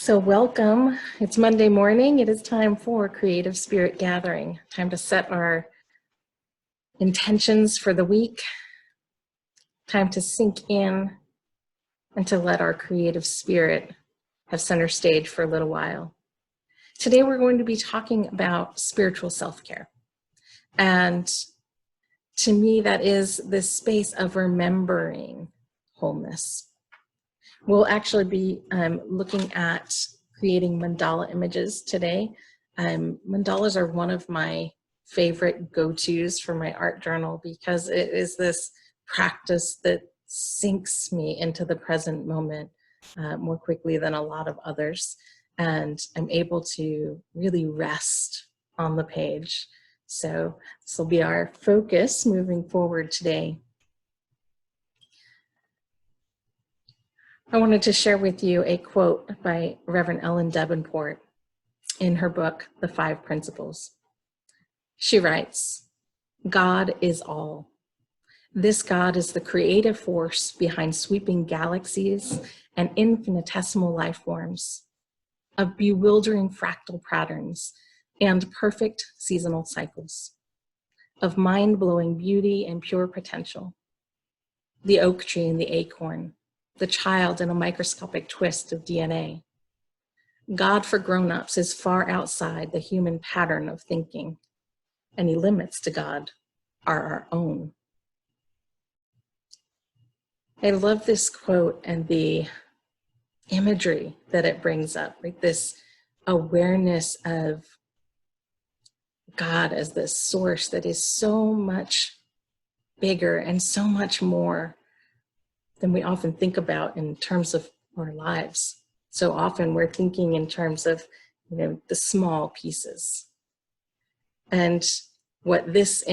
So welcome. It's Monday morning. It is time for Creative Spirit Gathering. Time to set our intentions for the week. Time to sink in and to let our creative spirit have center stage for a little while. Today we're going to be talking about spiritual self-care. And to me, that is this space of remembering wholeness. We'll actually be looking at creating mandala images today. Mandalas are one of my favorite go-tos for my art journal because it is this practice that sinks me into the present moment more quickly than a lot of others. And I'm able to really rest on the page. So this will be our focus moving forward today. I wanted to share with you a quote by Reverend Ellen Davenport in her book, The Five Principles. She writes, "God is all. This God is the creative force behind sweeping galaxies and infinitesimal life forms, of bewildering fractal patterns and perfect seasonal cycles, of mind-blowing beauty and pure potential, the oak tree and the acorn, the child in a microscopic twist of DNA. God for grown-ups is far outside the human pattern of thinking. Any limits to God are our own." I love this quote and the imagery that it brings up, like this awareness of God as this source that is so much bigger and so much more than we often think about in terms of our lives. So often we're thinking in terms of, the small pieces. And what this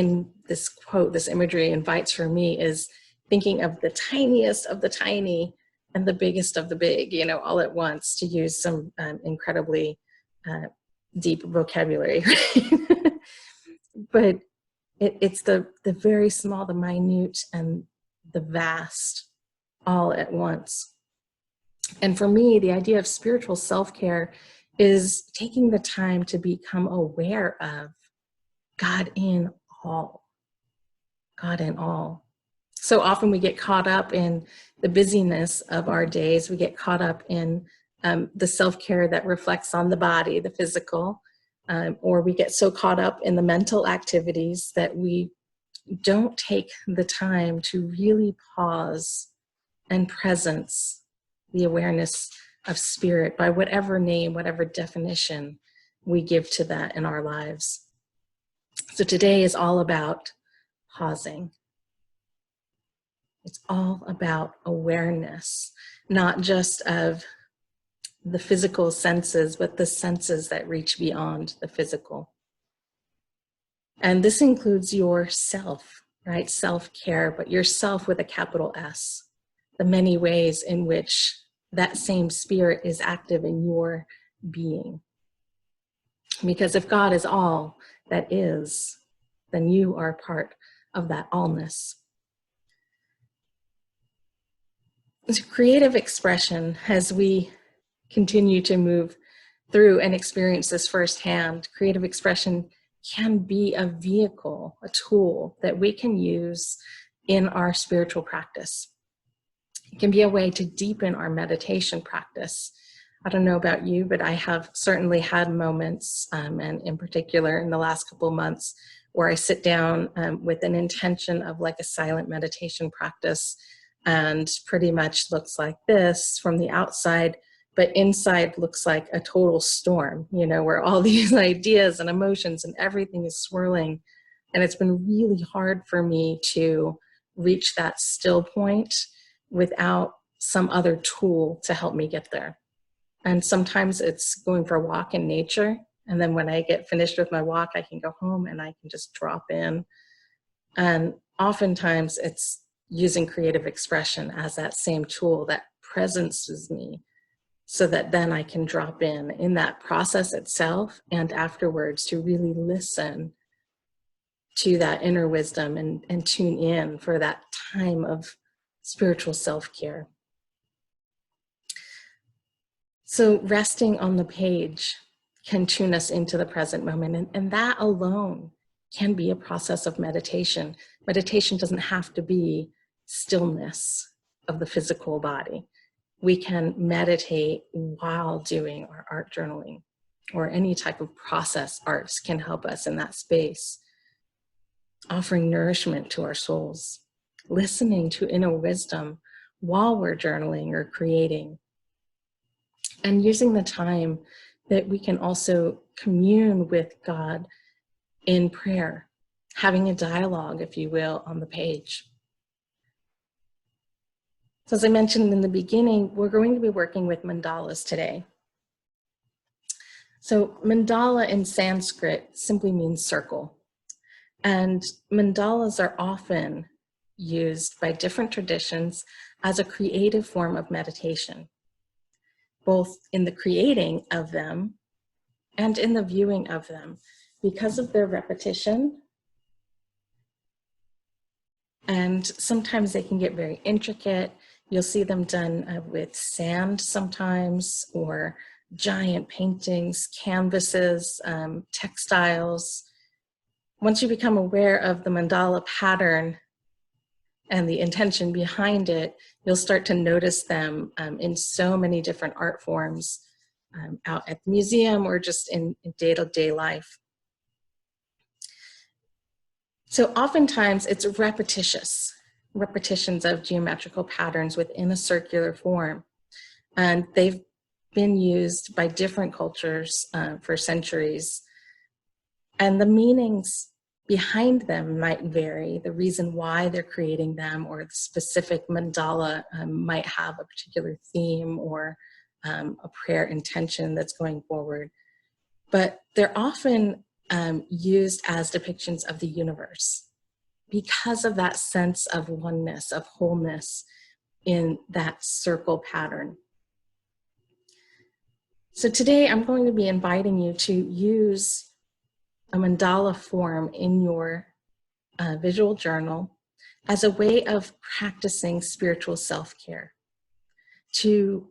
quote, this imagery invites for me is thinking of the tiniest of the tiny and the biggest of the big, all at once, to use some incredibly deep vocabulary. But it's the very small, the minute, and the vast all at once. And for me, the idea of spiritual self-care is taking the time to become aware of God in all. God in all. So often we get caught up in the busyness of our days. We get caught up in the self-care that reflects on the body, the physical, or we get so caught up in the mental activities that we don't take the time to really pause and presence the awareness of spirit by whatever name, whatever definition we give to that in our lives. So today is all about pausing. It's all about awareness, not just of the physical senses, but the senses that reach beyond the physical. And this includes yourself, right? Self-care, but yourself with a capital S. The many ways in which that same spirit is active in your being. Because if God is all that is, then you are part of that allness. So creative expression, as we continue to move through and experience this firsthand, creative expression can be a vehicle, a tool that we can use in our spiritual practice. It can be a way to deepen our meditation practice. I don't know about you, but I have certainly had moments, and in particular in the last couple of months, where I sit down with an intention of like a silent meditation practice, and pretty much looks like this from the outside, but inside looks like a total storm, where all these ideas and emotions and everything is swirling. And it's been really hard for me to reach that still point without some other tool to help me get there. And sometimes it's going for a walk in nature. And then when I get finished with my walk, I can go home and I can just drop in. And oftentimes it's using creative expression as that same tool that presences me so that then I can drop in that process itself and afterwards to really listen to that inner wisdom and tune in for that time of spiritual self-care. So resting on the page can tune us into the present moment, and that alone can be a process of meditation. Meditation doesn't have to be stillness of the physical body. We can meditate while doing our art journaling, or any type of process. Arts can help us in that space, offering nourishment to our souls, listening to inner wisdom while we're journaling or creating, and using the time that we can also commune with God in prayer, having a dialogue, if you will, on the page. So as I mentioned in the beginning, we're going to be working with mandalas today. So mandala in Sanskrit simply means circle. And mandalas are often used by different traditions as a creative form of meditation, both in the creating of them and in the viewing of them, because of their repetition. And sometimes they can get very intricate. You'll see them done with sand sometimes, or giant paintings, canvases, textiles. Once you become aware of the mandala pattern and the intention behind it, you'll start to notice them in so many different art forms out at the museum or just in day-to-day life. So oftentimes it's repetitions of geometrical patterns within a circular form. And they've been used by different cultures for centuries. And the meanings behind them might vary. The reason why they're creating them, or the specific mandala might have a particular theme or a prayer intention that's going forward. But they're often used as depictions of the universe because of that sense of oneness, of wholeness in that circle pattern. So today I'm going to be inviting you to use a mandala form in your visual journal as a way of practicing spiritual self-care, to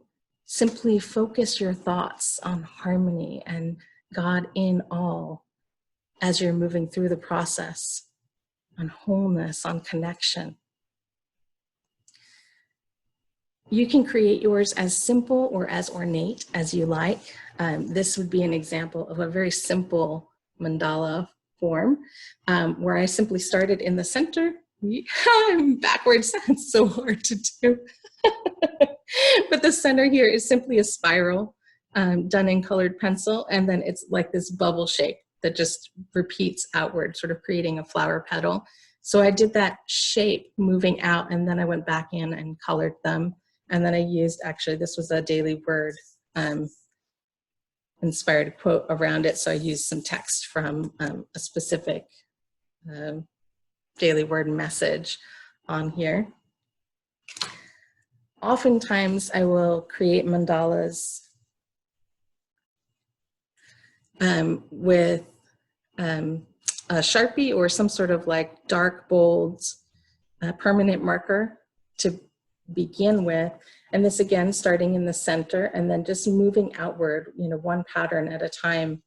simply focus your thoughts on harmony and God in all as you're moving through the process, on wholeness, on connection. You can create yours as simple or as ornate as you like. This would be an example of a very simple mandala form where I simply started in the center. I'm backwards, that's so hard to do. But the center here is simply a spiral done in colored pencil, and then it's like this bubble shape that just repeats outward, sort of creating a flower petal. So I did that shape moving out, and then I went back in and colored them. And then I used, actually, this was a daily word inspired quote around it. So I used some text from a specific daily word message on here. Oftentimes I will create mandalas with a Sharpie or some sort of like dark, bold, permanent marker to begin with. And this again, starting in the center and then just moving outward, one pattern at a time,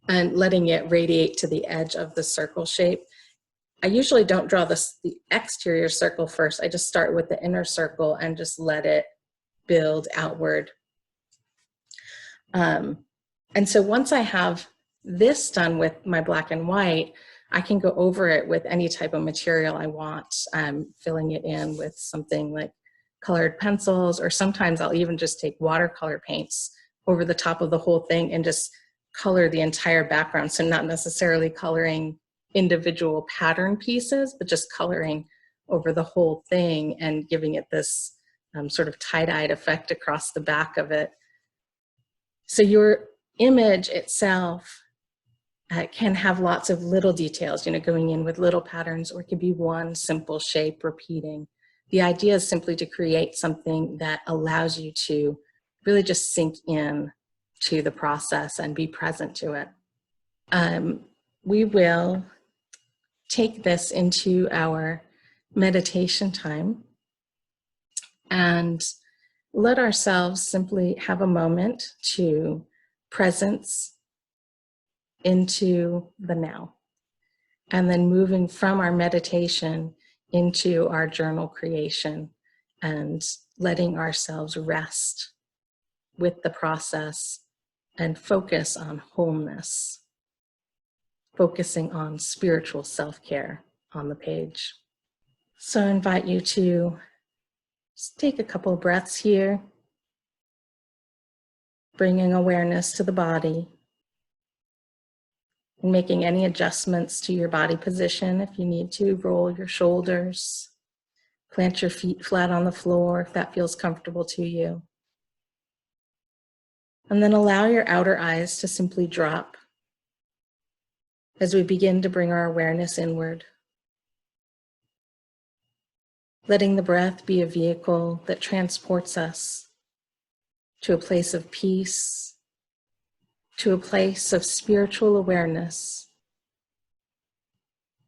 and letting it radiate to the edge of the circle shape. I usually don't draw the exterior circle first. I just start with the inner circle and just let it build outward. And so once I have this done with my black and white, I can go over it with any type of material I want, filling it in with something like colored pencils, or sometimes I'll even just take watercolor paints over the top of the whole thing and just color the entire background. So not necessarily coloring individual pattern pieces, but just coloring over the whole thing and giving it this sort of tie-dyed effect across the back of it. So your image itself can have lots of little details, going in with little patterns, or it could be one simple shape repeating. The idea is simply to create something that allows you to really just sink in to the process and be present to it. We will take this into our meditation time, and let ourselves simply have a moment to presence into the now, and then moving from our meditation into our journal creation and letting ourselves rest with the process and focus on wholeness, focusing on spiritual self-care on the page. So I invite you to just take a couple of breaths here, bringing awareness to the body and making any adjustments to your body position if you need to. Roll your shoulders, plant your feet flat on the floor if that feels comfortable to you. And then allow your outer eyes to simply drop as we begin to bring our awareness inward. Letting the breath be a vehicle that transports us to a place of peace, to a place of spiritual awareness,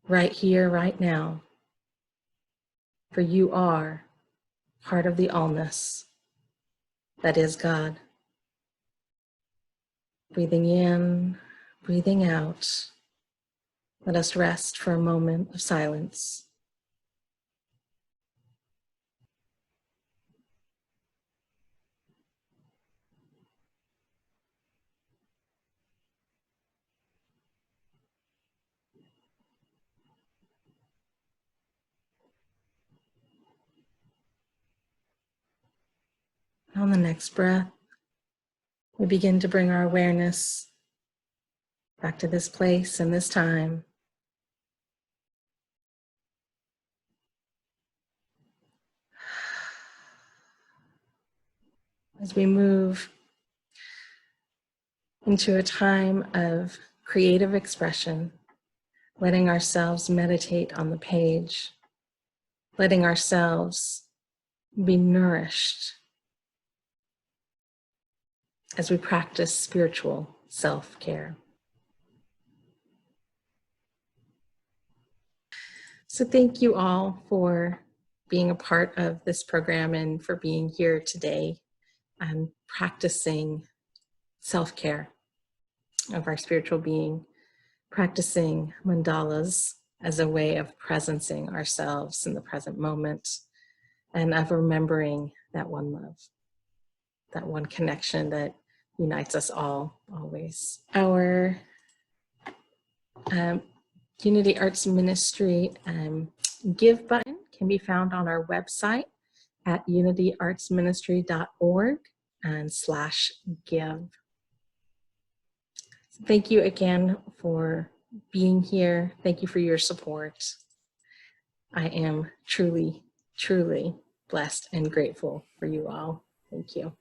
right here, right now. For you are part of the allness that is God. Breathing in, breathing out. Let us rest for a moment of silence. On the next breath, we begin to bring our awareness back to this place and this time. As we move into a time of creative expression, letting ourselves meditate on the page, letting ourselves be nourished as we practice spiritual self-care. So thank you all for being a part of this program and for being here today and practicing self-care of our spiritual being, practicing mandalas as a way of presencing ourselves in the present moment and of remembering that one love, that one connection that unites us all always. Our Unity Arts Ministry give button can be found on our website at unityartsministry.org/give. Thank you again for being here. Thank you for your support. I am truly, truly blessed and grateful for you all. Thank you.